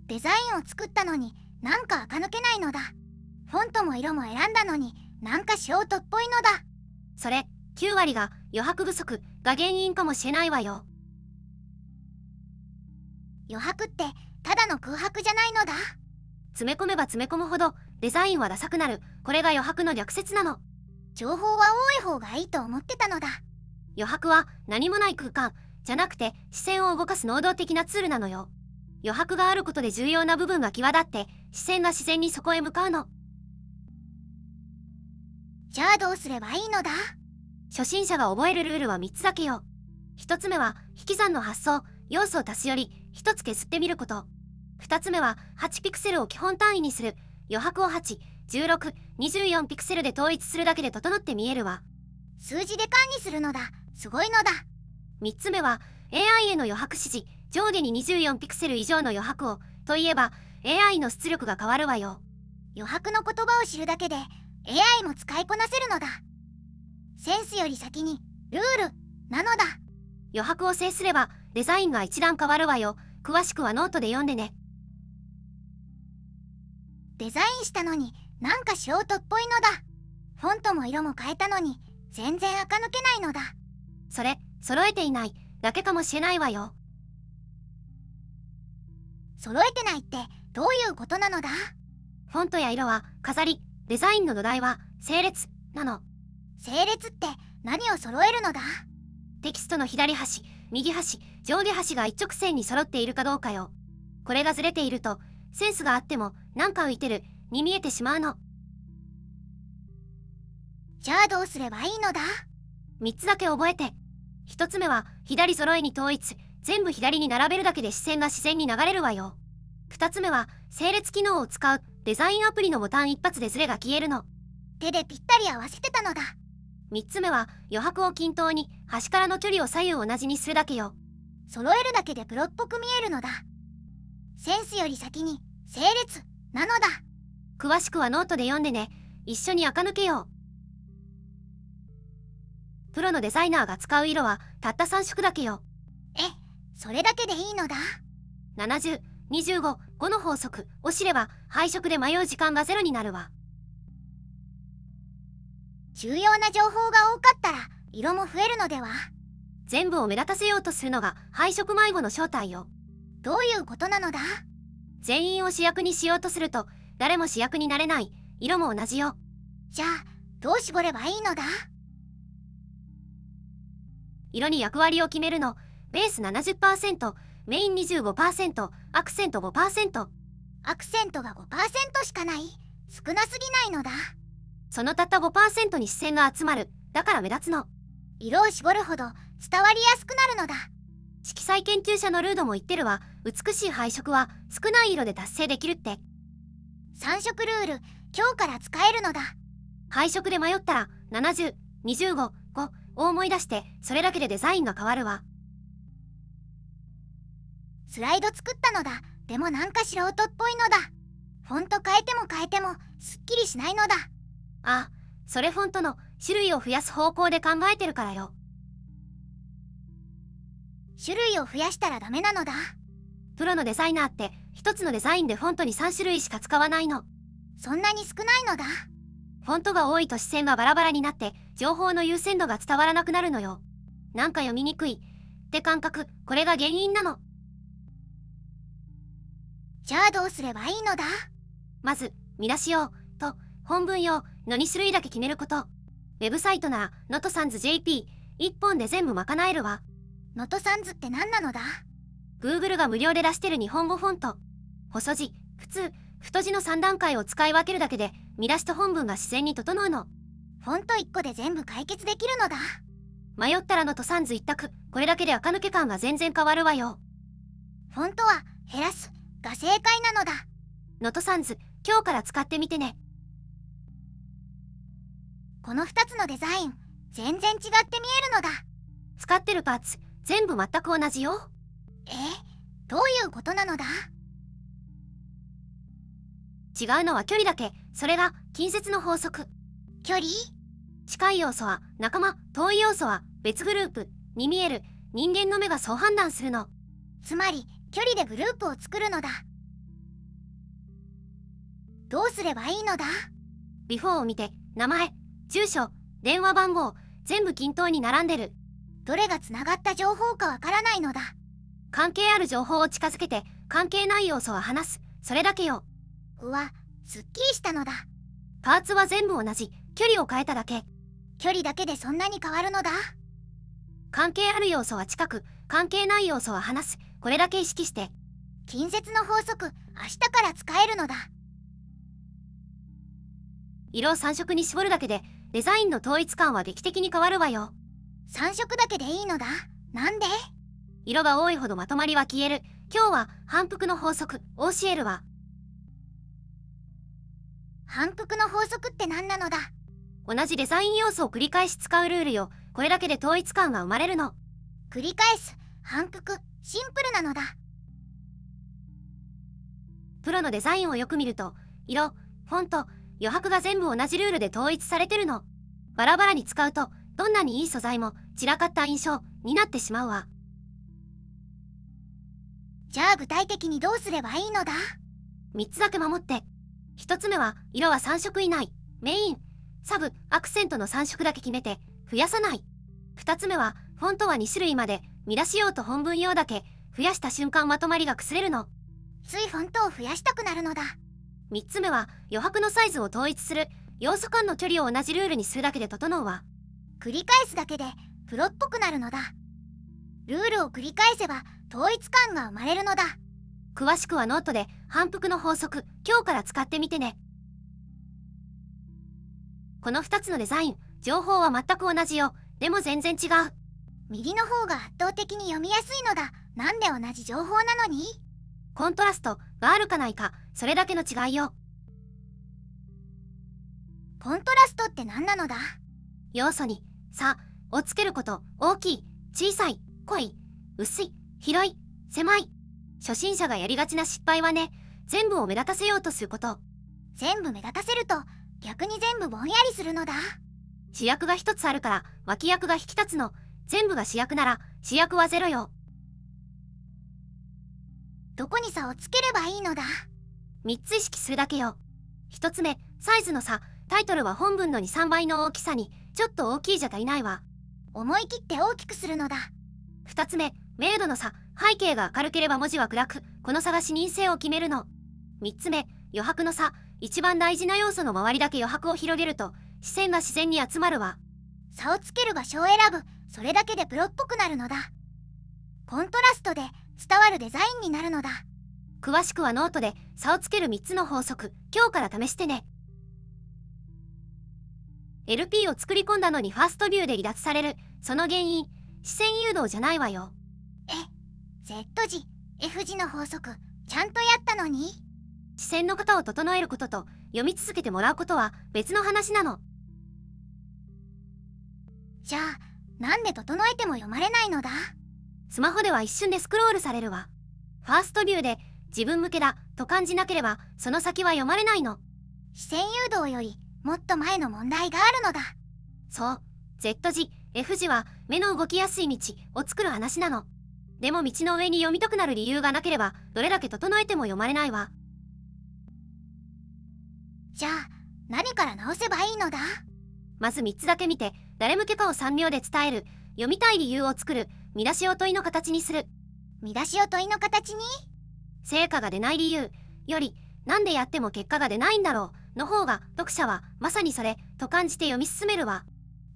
デザインを作ったのになんか垢抜けないのだ。フォントも色も選んだのになんか素人っぽいのだ。それ9割が余白不足が原因かもしれないわよ。余白ってただの空白じゃないのだ。詰め込めば詰め込むほどデザインはダサくなる。これが余白の略説なの。情報は多い方がいいと思ってたのだ。余白は何もない空間じゃなくて視線を動かす能動的なツールなのよ。余白があることで重要な部分が際立って視線が自然にそこへ向かうの。じゃあどうすればいいのだ。初心者が覚えるルールは3つだけよ。1つ目は引き算の発想、要素を足すより1つ削ってみること。2つ目は8ピクセルを基本単位にする。余白を8、16、24ピクセルで統一するだけで整って見えるわ。数字で管理するのだ。すごいのだ。3つ目は AI への余白指示、上下に24ピクセル以上の余白をといえば AI の出力が変わるわよ。余白の言葉を知るだけで AI も使いこなせるのだ。センスより先にルールなのだ。余白を制すればデザインが一段変わるわよ。詳しくはノートで読んでね。デザインしたのになんか素人っぽいのだ。フォントも色も変えたのに全然垢抜けないのだ。それ揃えていないだけかもしれないわよ。揃えてないってどういうことなのだ。フォントや色は飾り、デザインの土台は整列なの。整列って何を揃えるのだ。テキストの左端、右端、上下端が一直線に揃っているかどうかよ。これがずれているとセンスがあってもなんか浮いてるに見えてしまうの。じゃあどうすればいいのだ。3つだけ覚えて。1つ目は左揃えに統一、全部左に並べるだけで視線が自然に流れるわよ。2つ目は整列機能を使う。デザインアプリのボタン一発でズレが消えるの。手でぴったり合わせてたのだ。3つ目は余白を均等に端からの距離を左右同じにするだけよ。揃えるだけでプロっぽく見えるのだ。センスより先に整列なのだ。詳しくはノートで読んでね。一緒に垢抜けよう。プロのデザイナーが使う色はたった3色だけよ。それだけでいいのだ。70、25、5の法則を知れば配色で迷う時間がゼロになるわ。重要な情報が多かったら色も増えるのでは。全部を目立たせようとするのが配色迷子の正体よ。どういうことなのだ。全員を主役にしようとすると誰も主役になれない。色も同じよ。じゃあどう絞ればいいのだ。色に役割を決めるの。ベース 70%、メイン 25%、アクセント 5%。アクセントが 5% しかない。少なすぎないのだ。そのたった 5% に視線が集まる。だから目立つの。色を絞るほど伝わりやすくなるのだ。色彩研究者のルードも言ってるわ。美しい配色は少ない色で達成できるって。3色ルール今日から使えるのだ。配色で迷ったら70、25、5を思い出してそれだけでデザインが変わるわ。スライド作ったのだ。でもなんか素人っぽいのだ。フォント変えても変えてもすっきりしないのだ。あ、それフォントの種類を増やす方向で考えてるからよ。種類を増やしたらダメなのだ。プロのデザイナーって一つのデザインでフォントに3種類しか使わないの。そんなに少ないのだ。フォントが多いと視線がバラバラになって情報の優先度が伝わらなくなるのよ。なんか読みにくいって感覚、これが原因なの。じゃあどうすればいいのだ。まず見出し用と本文用の2種類だけ決めること。ウェブサイトならノトサンズ JP 1本で全部賄えるわ。ノトサンズって何なのだ。 Google が無料で出してる日本語フォント。細字、普通、太字の3段階を使い分けるだけで見出しと本文が自然に整うの。フォント1個で全部解決できるのだ。迷ったらノトサンズ一択。これだけで垢抜け感が全然変わるわよ。フォントは減らすが正解なのだ。ノトサンズ今日から使ってみてね。この2つのデザイン全然違って見えるのだ。使ってるパーツ全部全く同じよ。どういうことなのだ。違うのは距離だけ。それが近接の法則。距離。近い要素は仲間、遠い要素は別グループに見える。人間の目がそう判断するの。つまり距離でグループを作るのだ。どうすればいいのだ？ビフォーを見て、名前、住所、電話番号、全部均等に並んでる。どれがつながった情報かわからないのだ。関係ある情報を近づけて、関係ない要素は話す。それだけよ。うわ、すっきりしたのだ。パーツは全部同じ。距離を変えただけ。距離だけでそんなに変わるのだ。関係ある要素は近く、関係ない要素は話す。これだけ意識して。近接の法則、明日から使えるのだ。色を3色に絞るだけでデザインの統一感は劇的に変わるわよ。3色だけでいいのだ。なんで？色が多いほどまとまりは消える。今日は反復の法則を教えるわ。反復の法則って何なのだ？同じデザイン要素を繰り返し使うルールよ。これだけで統一感が生まれるの。繰り返す、反復、シンプルなのだ。プロのデザインをよく見ると、色、フォント、余白が全部同じルールで統一されてるの。バラバラに使うとどんなにいい素材も散らかった印象になってしまうわ。じゃあ具体的にどうすればいいのだ？ 3つだけ守って。1つ目は色は3色以内。メイン、サブ、アクセントの3色だけ決めて増やさない。2つ目はフォントは2種類まで。見出し用と本文用だけ増やした瞬間まとまりが崩れるの。ついフォントを増やしたくなるのだ。3つ目は余白のサイズを統一する。要素間の距離を同じルールにするだけで整うわ。繰り返すだけでプロっぽくなるのだ。ルールを繰り返せば統一感が生まれるのだ。詳しくはノートで反復の法則、今日から使ってみてね。この2つのデザイン、情報は全く同じよ。でも全然違う。右の方が圧倒的に読みやすいのだ。なんで同じ情報なのに？コントラストがあるかないか、それだけの違いよ。コントラストって何なのだ？要素に差をつけること。大きい、小さい、濃い、薄い、広い、狭い。初心者がやりがちな失敗はね、全部を目立たせようとすること。全部目立たせると逆に全部ぼんやりするのだ。主役が一つあるから脇役が引き立つの。全部が主役なら主役はゼロよ。どこに差をつければいいのだ？ 3つ意識するだけよ。1つ目、サイズの差。タイトルは本文の2、3倍の大きさに。ちょっと大きいじゃ足りないわ。思い切って大きくするのだ。2つ目、明度の差。背景が明るければ文字は暗く。この差が視認性を決めるの。3つ目、余白の差。一番大事な要素の周りだけ余白を広げると視線が自然に集まるわ。差をつける場所を選ぶ。それだけでプロっぽくなるのだ。コントラストで伝わるデザインになるのだ。詳しくはノートで差をつける3つの法則、今日から試してね。LP を作り込んだのにファーストビューで離脱される。その原因、視線誘導じゃないわよ。Z 字、F 字の法則、ちゃんとやったのに？視線の型を整えることと読み続けてもらうことは別の話なの。じゃあなんで整えても読まれないのだ？スマホでは一瞬でスクロールされるわ。ファーストビューで自分向けだと感じなければその先は読まれないの。視線誘導よりもっと前の問題があるのだ。そう、Z 字、F 字は目の動きやすい道を作る話なの。でも道の上に読みたくなる理由がなければどれだけ整えても読まれないわ。じゃあ何から直せばいいのだ？まず3つだけ見て誰向けかを3秒で伝える。読みたい理由を作る。見出しを問いの形にする。見出しを問いの形に？成果が出ない理由よりなんでやっても結果が出ないんだろうの方が読者はまさにそれと感じて読み進めるわ。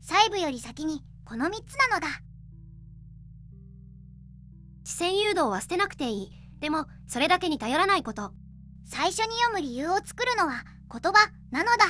細部より先にこの3つなのだ。視線誘導は捨てなくていい。でもそれだけに頼らないこと。最初に読む理由を作るのは言葉なのだ。